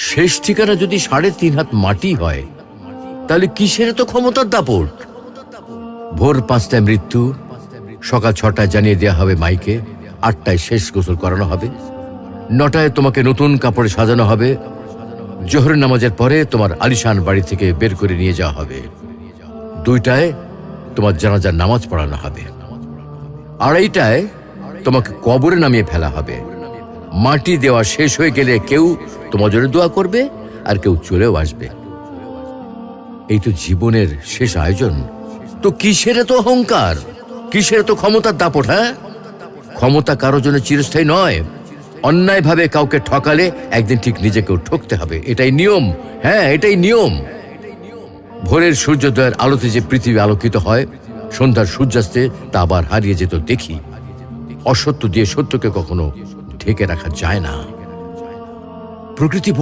শেষ ঠিকানা যদি 3.5 হাত মাটি হয়, তাহলে কিসের তো ক্ষমতার দাপট? ভোর 5টায় মৃত্যু, সকাল 6টায় জানিয়ে দেওয়া হবে মাইকে, 8টায় শেষ গোসল করানো হবে, 9টায় তোমাকে নতুন কাপড়ে সাজানো হবে, জোহরের নামাজের পরে তোমার আলিশান বাড়ি থেকে বের করে নিয়ে যাওয়া হবে, 2টায় তোমার জানাজার নামাজ পড়ানো হবে, 2:30টায় তোমাকে কবরে নামিয়ে ফেলা হবে। মাটি দেওয়া শেষ হয়ে গেলে কেউ তোমার জন্য দোয়া করবে, আর কেউ চলেও আসবে। এই তো জীবনের শেষ আয়োজন। তো কিসের তো অহংকার, কিসের তো ক্ষমতার দাপট? হ্যাঁ, ক্ষমতা কারো জন্য চিরস্থায়ী নয়। অন্যায়ভাবে কাউকে ঠকালে একদিন ঠিক নিজেকেও ঠকতে হবে, এটাই নিয়ম। হ্যাঁ, এটাই নিয়ম। ভোরের সূর্যোদয়ের আলোতে যে পৃথিবী আলোকিত হয়, সন্ধ্যার সূর্যাস্তে তা আবার হারিয়ে যেত দেখি। অসত্য দিয়ে সত্যকে কখনো ঢেকে রাখা যায় না। প্রকৃতি বড়